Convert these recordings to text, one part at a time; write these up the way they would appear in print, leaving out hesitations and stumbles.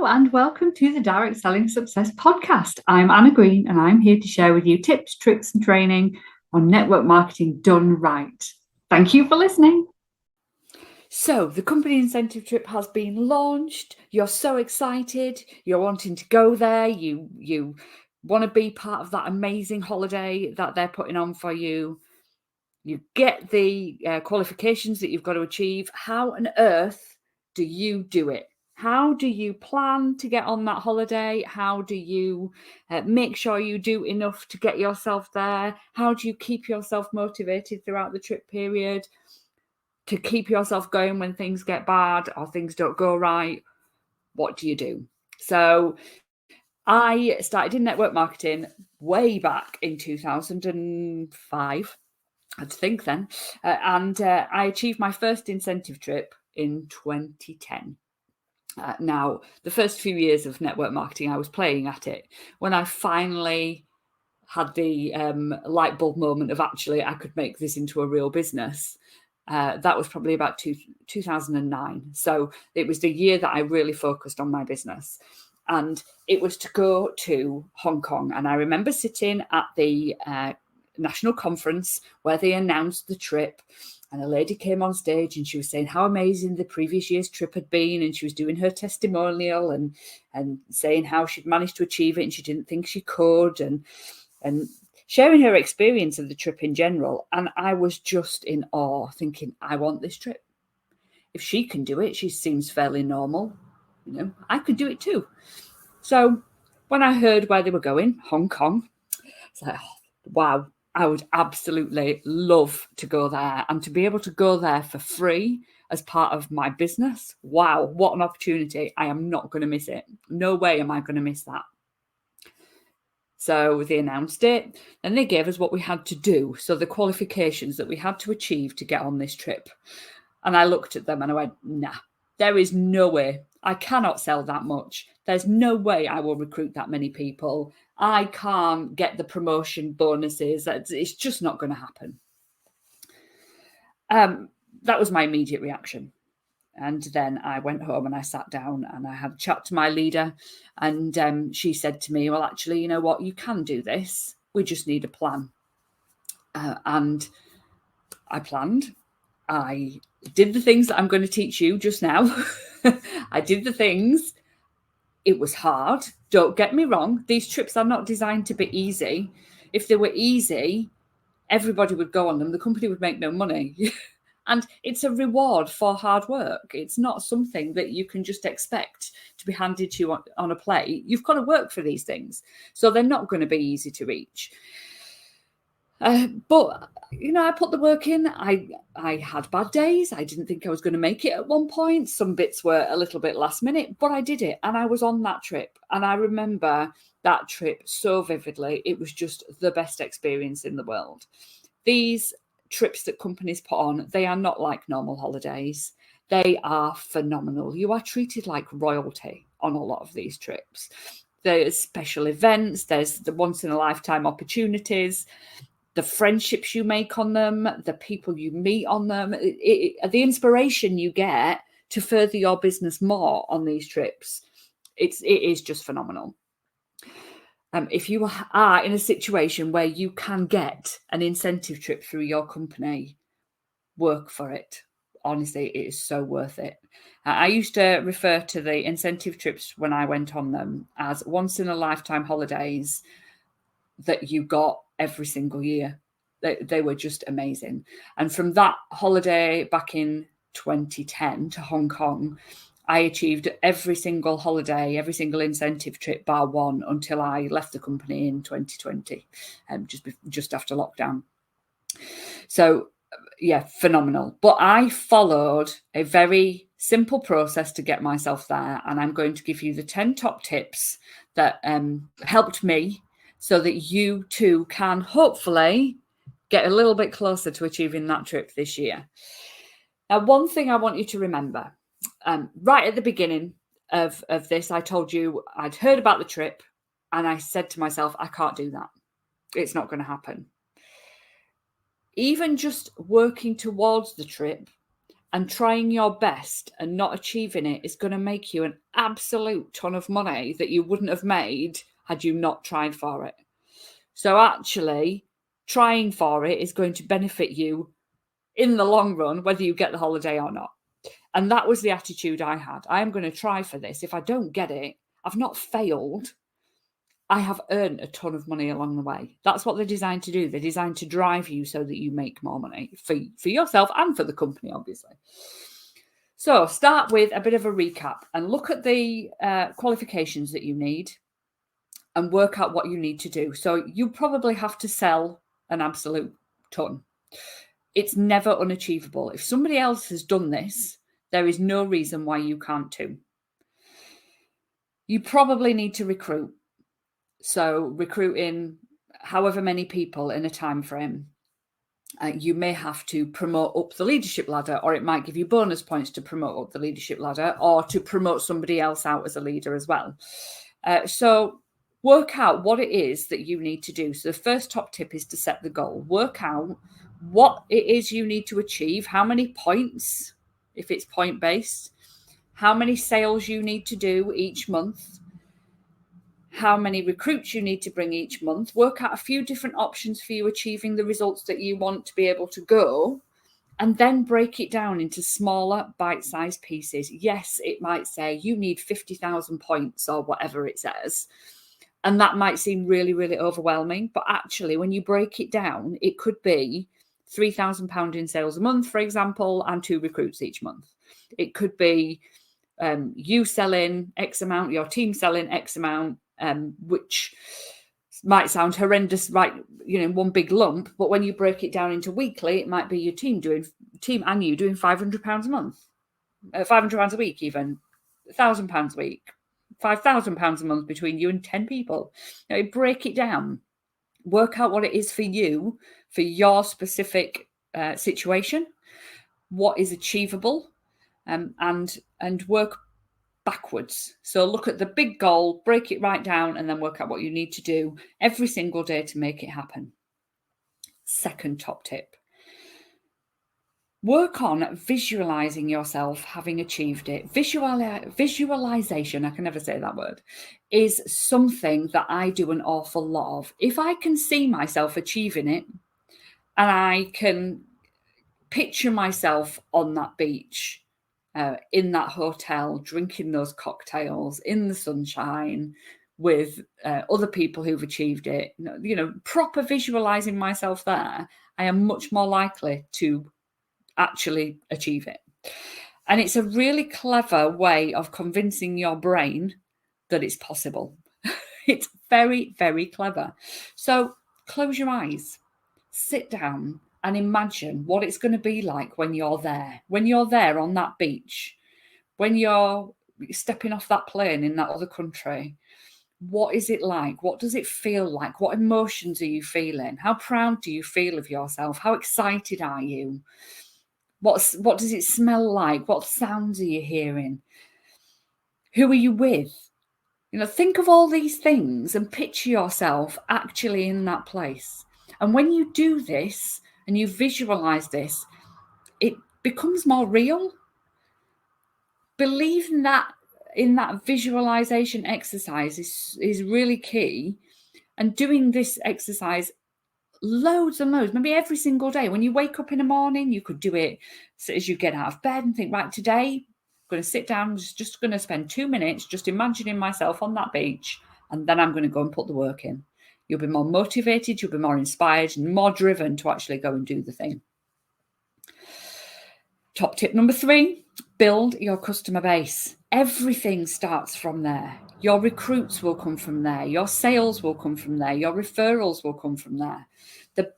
Hello and welcome to the Direct Selling Success Podcast. I'm Anna Green and I'm here to share with you tips, tricks and training on network marketing done right. Thank you for listening. So the company incentive trip has been launched. You're so excited. You're wanting to go there. You want to be part of that amazing holiday that they're putting on for you. You get the qualifications that you've got to achieve. How on earth do you do it? How do you plan to get on that holiday? How do you make sure you do enough to get yourself there? How do you keep yourself motivated throughout the trip period to keep yourself going when things get bad or things don't go right? What do you do? So I started in network marketing way back in 2005. I'd think then. And I achieved my first incentive trip in 2010. Now, the first few years of network marketing, I was playing at it. When I finally had the light bulb moment of actually I could make this into a real business, that was probably about 2009. So it was the year that I really focused on my business. And it was to go to Hong Kong. And I remember sitting at the national conference where they announced the trip, and a lady came on stage and she was saying how amazing the previous year's trip had been, and she was doing her testimonial and saying how she'd managed to achieve it and she didn't think she could, and sharing her experience of the trip in general. And I was just in awe, thinking, I want this trip. If she can do it, she seems fairly normal, I could do it too. So when I heard where they were going, Hong Kong, it's like, wow, I would absolutely love to go there, and to be able to go there for free as part of my business. Wow, what an opportunity. I am not going to miss it. No way am I going to miss that. So they announced it, and they gave us what we had to do. So the qualifications that we had to achieve to get on this trip. And I looked at them and I went, nah, there is no way. I cannot sell that much. There's no way I will recruit that many people. I can't get the promotion bonuses. It's just not going to happen. That was my immediate reaction. And then I went home and I sat down and I had a chat to my leader, and she said to me, well, actually, you know what? You can do this. We just need a plan. And I planned. I did the things that I'm going to teach you just now. I did the things. It was hard. Don't get me wrong. These trips are not designed to be easy. If they were easy, everybody would go on them. The company would make no money. And it's a reward for hard work. It's not something that you can just expect to be handed to you on a plate. You've got to work for these things. So they're not going to be easy to reach. But, I put the work in. I had bad days. I didn't think I was going to make it at one point. Some bits were a little bit last minute, but I did it. And I was on that trip. And I remember that trip so vividly. It was just the best experience in the world. These trips that companies put on, they are not like normal holidays. They are phenomenal. You are treated like royalty on a lot of these trips. There's special events. There's the once-in-a-lifetime opportunities. The friendships you make on them, the people you meet on them, the inspiration you get to further your business more on these trips, it is just phenomenal. If you are in a situation where you can get an incentive trip through your company, work for it. Honestly, it is so worth it. I used to refer to the incentive trips when I went on them as once-in-a-lifetime holidays that you got every single year. They were just amazing. And from that holiday back in 2010 to Hong Kong, I achieved every single holiday, every single incentive trip bar one until I left the company in 2020, just after lockdown. So, yeah, phenomenal. But I followed a very simple process to get myself there. And I'm going to give you the 10 top tips that helped me so that you too can hopefully get a little bit closer to achieving that trip this year. Now, one thing I want you to remember, right at the beginning of this, I told you I'd heard about the trip and I said to myself, I can't do that. It's not going to happen. Even just working towards the trip And trying your best and not achieving it is going to make you an absolute ton of money that you wouldn't have made had you not tried for it. So actually, trying for it is going to benefit you in the long run, whether you get the holiday or not. And that was the attitude I had. I am going to try for this. If I don't get it, I've not failed. I have earned a ton of money along the way. That's what they're designed to do. They're designed to drive you so that you make more money for yourself and for the company, obviously. So start with a bit of a recap and look at the qualifications that you need and work out what you need to do. So you probably have to sell an absolute ton. It's never unachievable. If somebody else has done this, there is no reason why you can't too. You probably need to recruit. So recruiting however many people in a time frame. You may have to promote up the leadership ladder, or it might give you bonus points to promote up the leadership ladder, or to promote somebody else out as a leader as well. So work out what it is that you need to do. So the first top tip is to set the goal. Work out what it is you need to achieve, how many points, if it's point-based, how many sales you need to do each month, how many recruits you need to bring each month, work out a few different options for you achieving the results that you want to be able to go, and then break it down into smaller bite-sized pieces. Yes, it might say you need 50,000 points or whatever it says, and that might seem really, really overwhelming, but actually when you break it down, it could be £3,000 in sales a month, for example, and 2 recruits each month. It could be you selling X amount, your team selling X amount, which might sound horrendous, right? One big lump, but when you break it down into weekly, it might be your team and you doing £500 a month, £500 a week, even £1,000 a week, £5,000 a month between you and 10 people. Break it down, work out what it is for you, for your specific situation, what is achievable, and work backwards. So look at the big goal, break it right down, and then work out what you need to do every single day to make it happen. Second top tip. Work on visualizing yourself having achieved it. Visualization, I can never say that word, is something that I do an awful lot of. If I can see myself achieving it, and I can picture myself on that beach, in that hotel, drinking those cocktails in the sunshine with other people who've achieved it, proper visualizing myself there, I am much more likely to actually achieve it. And it's a really clever way of convincing your brain that it's possible. It's very, very clever. So close your eyes, sit down, and imagine what it's going to be like when you're there on that beach, when you're stepping off that plane in that other country. What is it like? What does it feel like? What emotions are you feeling? How proud do you feel of yourself? How excited are you? What does it smell like? What sounds are you hearing? Who are you with? Think of all these things and picture yourself actually in that place. And when you do this, and you visualize this, it becomes more real. Believe in that visualization exercise is really key. And doing this exercise loads and loads, maybe every single day. When you wake up in the morning, you could do it as you get out of bed and think, right, today I'm going to sit down, just going to spend 2 minutes just imagining myself on that beach, and then I'm going to go and put the work in. You'll be more motivated, you'll be more inspired and more driven to actually go and do the thing. Top tip number 3, build your customer base. Everything starts from there. Your recruits will come from there. Your sales will come from there. Your referrals will come from there. The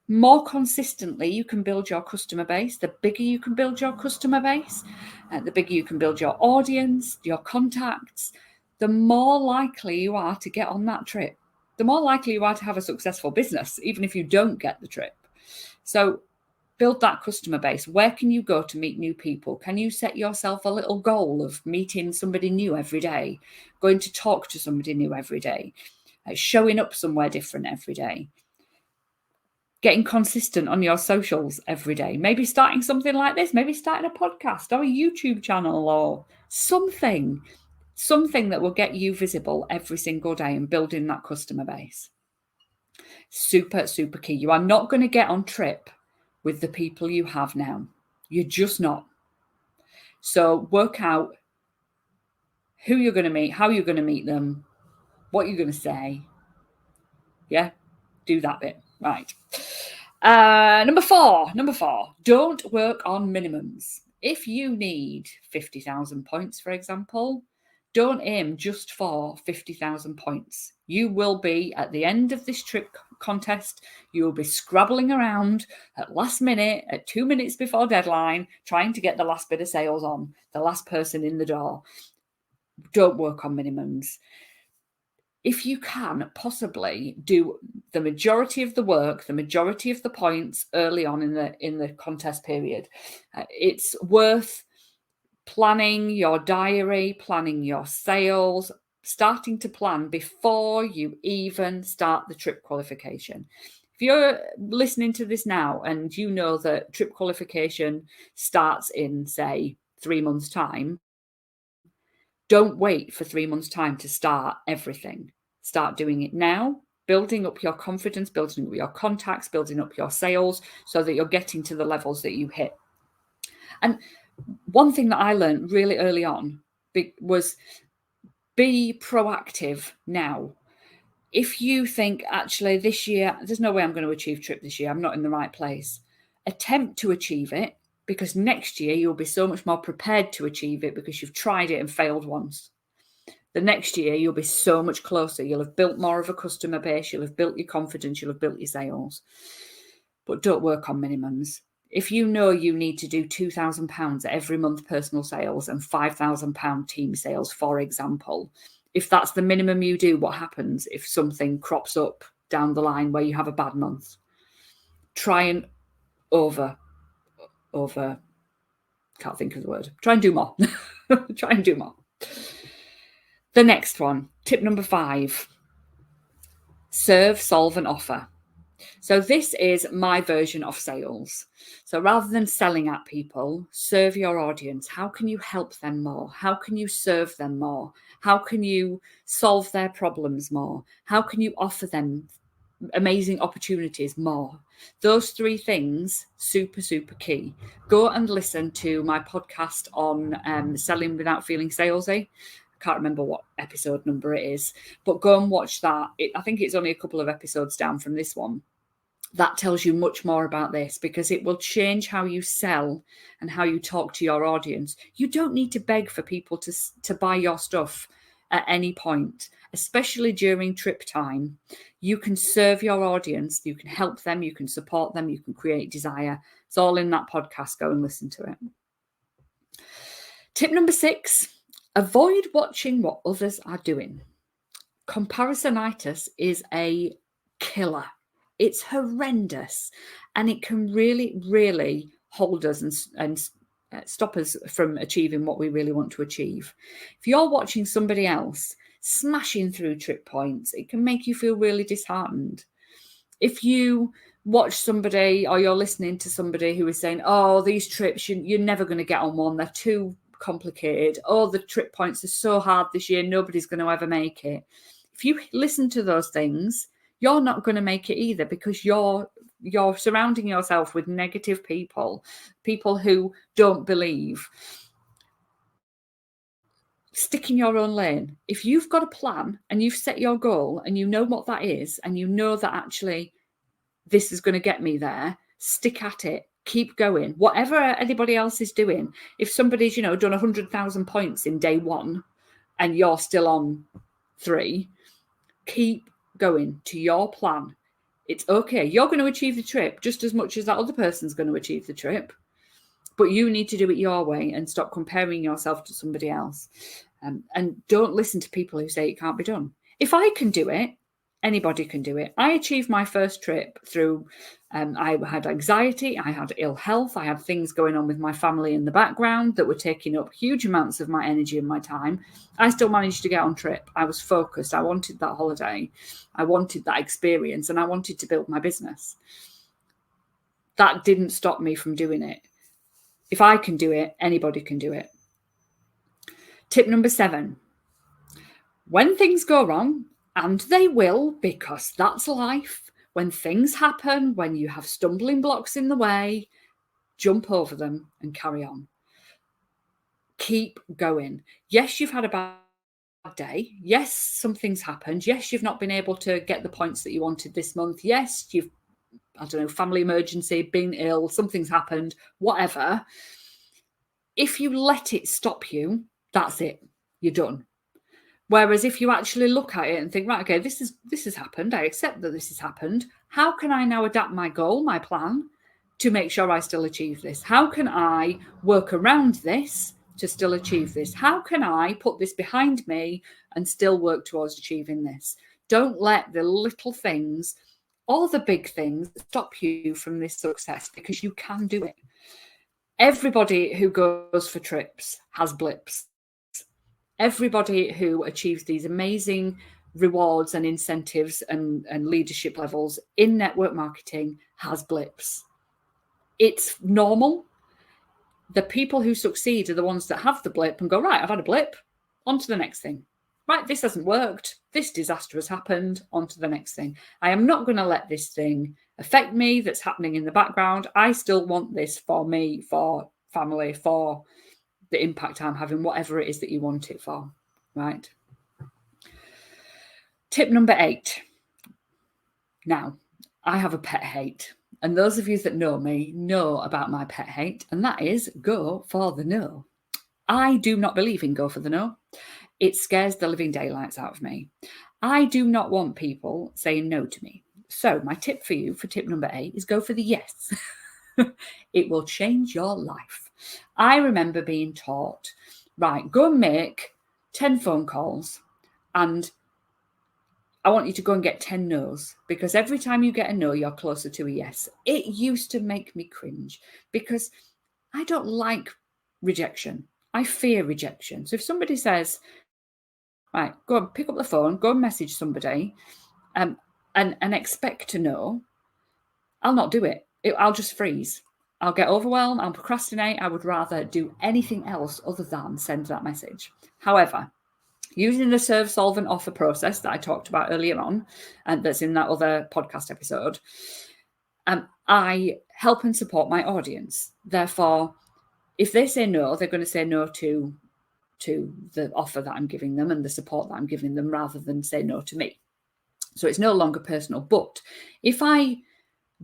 more consistently you can build your customer base, the bigger you can build your customer base, the bigger you can build your audience, your contacts, the more likely you are to get on that trip. The more likely you are to have a successful business, even if you don't get the trip. So build that customer base. Where can you go to meet new people? Can you set yourself a little goal of meeting somebody new every day, going to talk to somebody new every day, showing up somewhere different every day? getting consistent on your socials every day, maybe starting something like this, maybe starting a podcast or a YouTube channel or something that will get you visible every single day and building that customer base. Super, super key. You are not going to get on trip with the people you have now. You're just not. So work out who you're going to meet, how you're going to meet them, what you're going to say. Yeah, do that bit. Right. Number four, don't work on minimums. If you need 50,000 points, for example, don't aim just for 50,000 points. You will be, at the end of this trip contest, you will be scrabbling around at last minute, at 2 minutes before deadline, trying to get the last bit of sales on, the last person in the door. Don't work on minimums. If you can possibly do the majority of the work, the majority of the points early on in the contest period, it's worth planning your diary, planning your sales, starting to plan before you even start the trip qualification. If you're listening to this now and you know that trip qualification starts in, say, 3 months' time, don't wait for 3 months' time to start everything. Start doing it now, building up your confidence, building up your contacts, building up your sales so that you're getting to the levels that you hit. And one thing that I learned really early on was be proactive now. If you think, actually, this year, there's no way I'm going to achieve trip this year, I'm not in the right place, attempt to achieve it, because next year you'll be so much more prepared to achieve it because you've tried it and failed once. The next year you'll be so much closer. You'll have built more of a customer base. You'll have built your confidence. You'll have built your sales. But don't work on minimums. If you know you need to do £2,000 every month personal sales and £5,000 team sales, for example, if that's the minimum you do, what happens if something crops up down the line where you have a bad month? Try and can't think of the word. Try and do more. Try and do more. The next one, tip number 5, serve, solve, and offer. So this is my version of sales. So rather than selling at people, serve your audience. How can you help them more? How can you serve them more? How can you solve their problems more? How can you offer them amazing opportunities more? Those 3 things, super, super key. Go and listen to my podcast on selling without feeling salesy. Can't remember what episode number it is, but go and watch that. I think it's only a couple of episodes down from this one. That tells you much more about this because it will change how you sell and how you talk to your audience. You don't need to beg for people to buy your stuff at any point, especially during trip time. You can serve your audience, you can help them, you can support them, you can create desire. It's all in that podcast. Go and listen to it. Tip number 6. Avoid watching what others are doing. Comparisonitis is a killer. It's horrendous, and it can really, really hold us and stop us from achieving what we really want to achieve. If you're watching somebody else smashing through trip points, it can make you feel really disheartened. If you watch somebody or you're listening to somebody who is saying, oh, these trips, you're never going to get on one, they're too complicated, oh, the trip points are so hard this year, nobody's going to ever make it. If you listen to those things, you're not going to make it either, because you're surrounding yourself with negative people who don't believe. Stick in your own lane. If you've got a plan and you've set your goal and you know what that is, and you know that actually this is going to get me there, stick at it. Keep going. Whatever anybody else is doing, if somebody's, done 100,000 points in day 1 and you're still on 3, keep going to your plan. It's okay. You're going to achieve the trip just as much as that other person's going to achieve the trip, but you need to do it your way and stop comparing yourself to somebody else. And don't listen to people who say it can't be done. If I can do it, anybody can do it. I achieved my first trip through, I had anxiety, I had ill health, I had things going on with my family in the background that were taking up huge amounts of my energy and my time. I still managed to get on trip. I was focused. I wanted that holiday. I wanted that experience, and I wanted to build my business. that didn't stop me from doing it. If I can do it, anybody can do it. Tip number 7. When things go wrong, and they will, because that's life, when things happen, when you have stumbling blocks in the way, jump over them and carry on. Keep going. Yes, you've had a bad day. Yes, something's happened. Yes, you've not been able to get the points that you wanted this month. Yes, you've, I don't know, family emergency, been ill, something's happened, whatever. If you let it stop you, that's it. You're done. Whereas if you actually look at it and think, right, okay, this has happened. I accept that this has happened. How can I now adapt my goal, my plan, to make sure I still achieve this? How can I work around this to still achieve this? How can I put this behind me and still work towards achieving this? Don't let the little things or the big things stop you from this success, because you can do it. Everybody who goes for trips has blips. Everybody who achieves these amazing rewards and incentives and leadership levels in network marketing has blips. It's normal. The people who succeed are the ones that have the blip and go, right, I've had a blip, on to the next thing. Right, this hasn't worked. This disaster has happened, on to the next thing. I am not going to let this thing affect me that's happening in the background. I still want this for me, for family, for the impact I'm having, whatever it is that you want it for, right? Tip number 8. Now, I have a pet hate. And those of you that know me know about my pet hate, and that is go for the no. I do not believe in go for the no. It scares the living daylights out of me. I do not want people saying no to me. So my tip for you for tip number 8 is go for the yes. It will change your life. I remember being taught, right, go and make 10 phone calls and I want you to go and get 10 no's, because every time you get a no, you're closer to a yes. It used to make me cringe because I don't like rejection. I fear rejection. So if somebody says, right, go and pick up the phone, go and message somebody and expect to know, I'll not do it. I'll just freeze. I'll get overwhelmed. I'll procrastinate. I would rather do anything else other than send that message. However, using the serve, solve, and offer process that I talked about earlier on, and that's in that other podcast episode, I help and support my audience. Therefore, if they say no, they're going to say no to the offer that I'm giving them and the support that I'm giving them, rather than say no to me. So it's no longer personal. But if I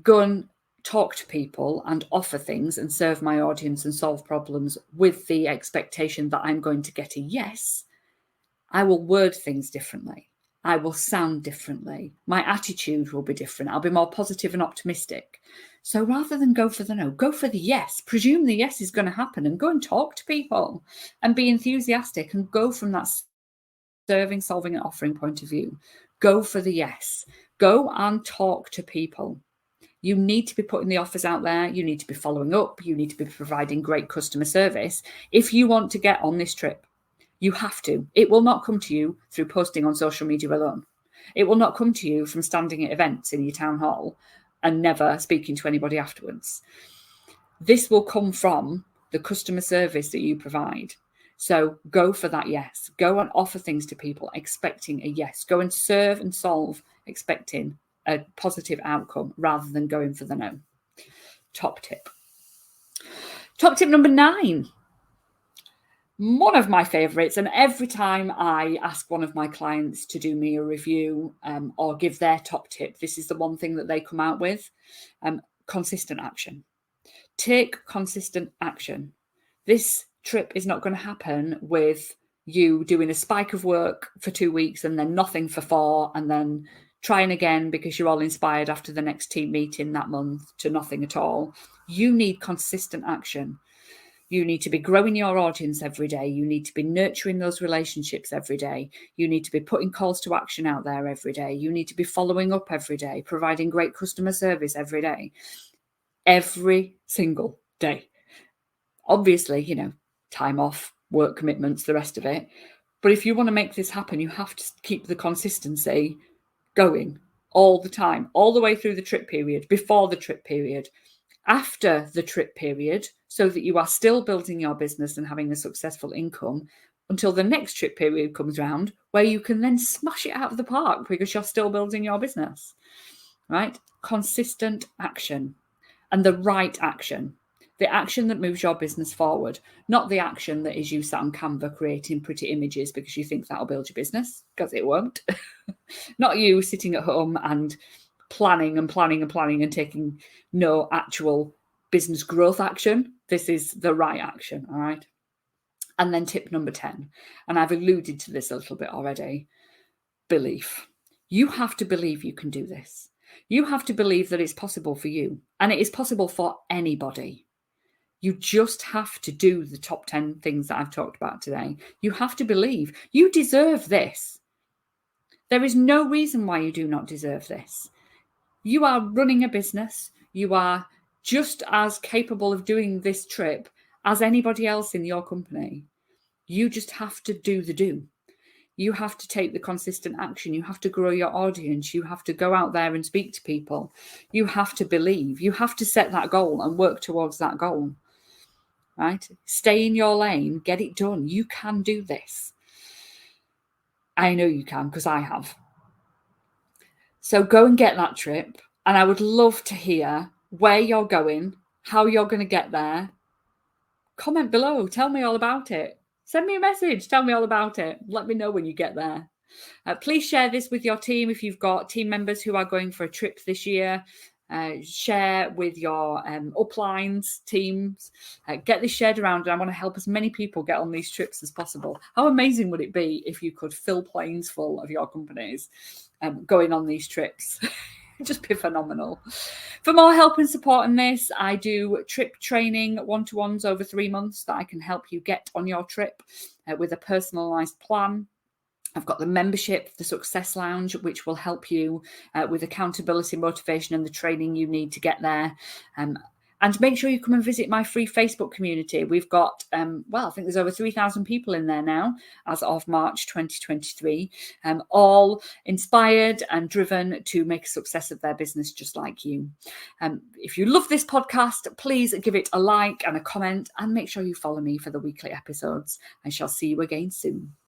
go and talk to people and offer things and serve my audience and solve problems with the expectation that I'm going to get a yes, I will word things differently. I will sound differently. My attitude will be different. I'll be more positive and optimistic. So rather than go for the no, go for the yes. Presume the yes is going to happen and go and talk to people and be enthusiastic and go from that serving, solving, and offering point of view. Go for the yes. Go and talk to people. You need to be putting the offers out there. You need to be following up. You need to be providing great customer service. If you want to get on this trip, you have to. It will not come to you through posting on social media alone. It will not come to you from standing at events in your town hall and never speaking to anybody afterwards. This will come from the customer service that you provide. So go for that yes. Go and offer things to people expecting a yes. Go and serve and solve expecting a positive outcome rather than going for the no. Top tip. Top tip number 9. One of my favorites, and every time I ask one of my clients to do me a review or give their top tip, this is the one thing that they come out with: consistent action. Take consistent action. This trip is not going to happen with you doing a spike of work for 2 weeks and then nothing for 4, and then trying again because you're all inspired after the next team meeting that month to nothing at all. You need consistent action. You need to be growing your audience every day. You need to be nurturing those relationships every day. You need to be putting calls to action out there every day. You need to be following up every day, providing great customer service every day. Every single day. Obviously, time off, work commitments, the rest of it. But if you want to make this happen, you have to keep the consistency going all the time, all the way through the trip period, before the trip period, after the trip period so that you are still building your business and having a successful income until the next trip period comes around, where you can then smash it out of the park because you're still building your business, right? Consistent action and the right action. The action that moves your business forward, not the action that is you sat on Canva creating pretty images because you think that'll build your business, because it won't. Not you sitting at home and planning and taking no actual business growth action. This is the right action, all right? And then tip number 10, and I've alluded to this a little bit already, belief. You have to believe you can do this. You have to believe that it's possible for you, and it is possible for anybody. You just have to do the top 10 things that I've talked about today. You have to believe you deserve this. There is no reason why you do not deserve this. You are running a business. You are just as capable of doing this trip as anybody else in your company. You just have to do the do. You have to take the consistent action. You have to grow your audience. You have to go out there and speak to people. You have to believe. You have to set that goal and work towards that goal. Right? Stay in your lane. Get it done. You can do this. I know you can, because I have. So go and get that trip. And I would love to hear where you're going, how you're going to get there. Comment below. Tell me all about it. Send me a message. Tell me all about it. Let me know when you get there. Please share this with your team if you've got team members who are going for a trip this year. Share with your uplines teams. Get this shared around, and I want to help as many people get on these trips as possible. How amazing would it be if you could fill planes full of your companies going on these trips? Just be phenomenal. For more help and support in this, I do trip training one-to-ones over 3 months that I can help you get on your trip with a personalized plan. I've got the membership, the Success Lounge, which will help you with accountability, motivation, and the training you need to get there. And make sure you come and visit my free Facebook community. We've got, I think there's over 3,000 people in there now as of March 2023, all inspired and driven to make a success of their business just like you. If you love this podcast, please give it a like and a comment, and make sure you follow me for the weekly episodes. I shall see you again soon.